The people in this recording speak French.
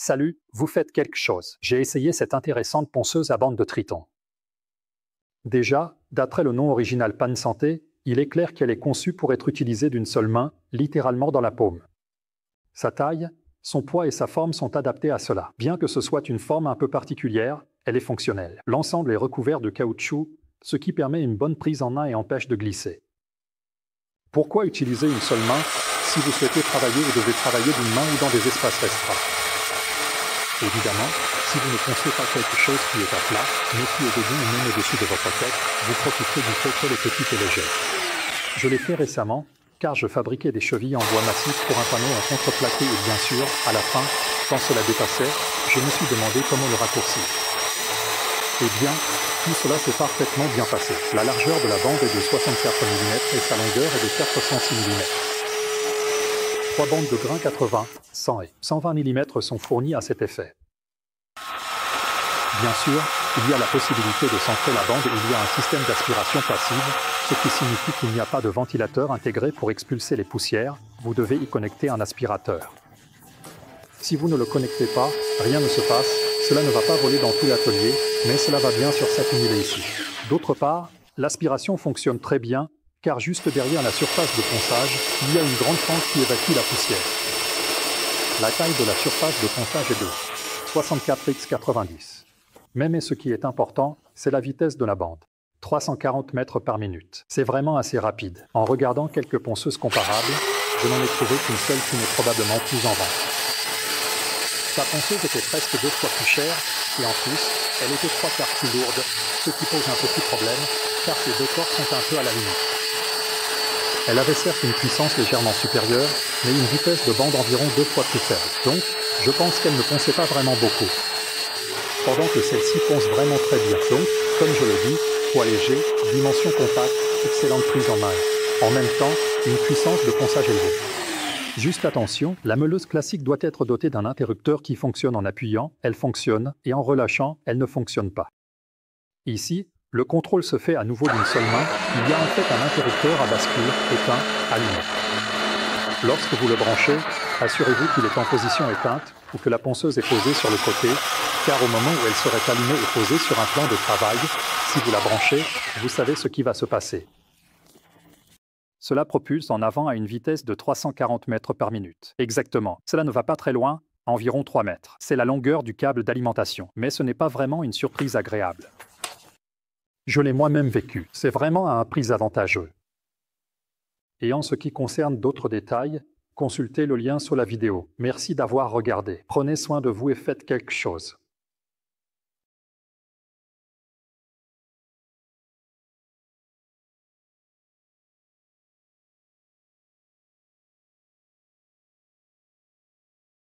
Salut, vous faites quelque chose. J'ai essayé cette intéressante ponceuse à bande de Triton. Déjà, d'après le nom original Panne Santé, il est clair qu'elle est conçue pour être utilisée d'une seule main, littéralement dans la paume. Sa taille, son poids et sa forme sont adaptés à cela. Bien que ce soit une forme un peu particulière, elle est fonctionnelle. L'ensemble est recouvert de caoutchouc, ce qui permet une bonne prise en main et empêche de glisser. Pourquoi utiliser une seule main si vous souhaitez travailler ou devez travailler d'une main ou dans des espaces restreints? Évidemment, si vous ne pensez pas quelque chose qui est à plat, mais qui est debout ou même au-dessus de votre tête, vous profiterez du fait qu'elle est petite et légère. Je l'ai fait récemment, car je fabriquais des chevilles en bois massif pour un panneau en contreplaqué et bien sûr, à la fin, quand cela dépassait, je me suis demandé comment le raccourcir. Eh bien, tout cela s'est parfaitement bien passé. La largeur de la bande est de 64 mm et sa longueur est de 406 mm. 3 bandes de grain 80, 100 et 120 mm sont fournies à cet effet. Bien sûr, il y a la possibilité de centrer la bande et il y a un système d'aspiration passive, ce qui signifie qu'il n'y a pas de ventilateur intégré pour expulser les poussières, vous devez y connecter un aspirateur. Si vous ne le connectez pas, rien ne se passe, cela ne va pas voler dans tout l'atelier, mais cela va bien sûr s'accumuler ici. D'autre part, l'aspiration fonctionne très bien, car juste derrière la surface de ponçage, il y a une grande fente qui évacue la poussière. La taille de la surface de ponçage est de 64x90. Mais ce qui est important, c'est la vitesse de la bande. 340 mètres par minute. C'est vraiment assez rapide. En regardant quelques ponceuses comparables, je n'en ai trouvé qu'une seule qui n'est probablement plus en vente. Sa ponceuse était presque 2 fois plus chère, et en plus, elle était 3/4 plus lourde, ce qui pose un petit problème, car ses deux corps sont un peu à la limite. Elle avait certes une puissance légèrement supérieure, mais une vitesse de bande environ 2 fois plus faible. Donc, je pense qu'elle ne ponçait pas vraiment beaucoup. Pendant que celle-ci ponce vraiment très bien. Donc, comme je le dis, poids léger, dimension compacte, excellente prise en main. En même temps, une puissance de ponçage élevée. Juste attention, la meuleuse classique doit être dotée d'un interrupteur qui fonctionne en appuyant, elle fonctionne, et en relâchant, elle ne fonctionne pas. Ici, le contrôle se fait à nouveau d'une seule main, il y a en fait un interrupteur à bascule, éteint, allumé. Lorsque vous le branchez, assurez-vous qu'il est en position éteinte ou que la ponceuse est posée sur le côté, car au moment où elle serait allumée et posée sur un plan de travail, si vous la branchez, vous savez ce qui va se passer. Cela propulse en avant à une vitesse de 340 mètres par minute. Exactement. Cela ne va pas très loin, environ 3 mètres. C'est la longueur du câble d'alimentation, mais ce n'est pas vraiment une surprise agréable. Je l'ai moi-même vécu. C'est vraiment à un prix avantageux. Et en ce qui concerne d'autres détails, consultez le lien sous la vidéo. Merci d'avoir regardé. Prenez soin de vous et faites quelque chose.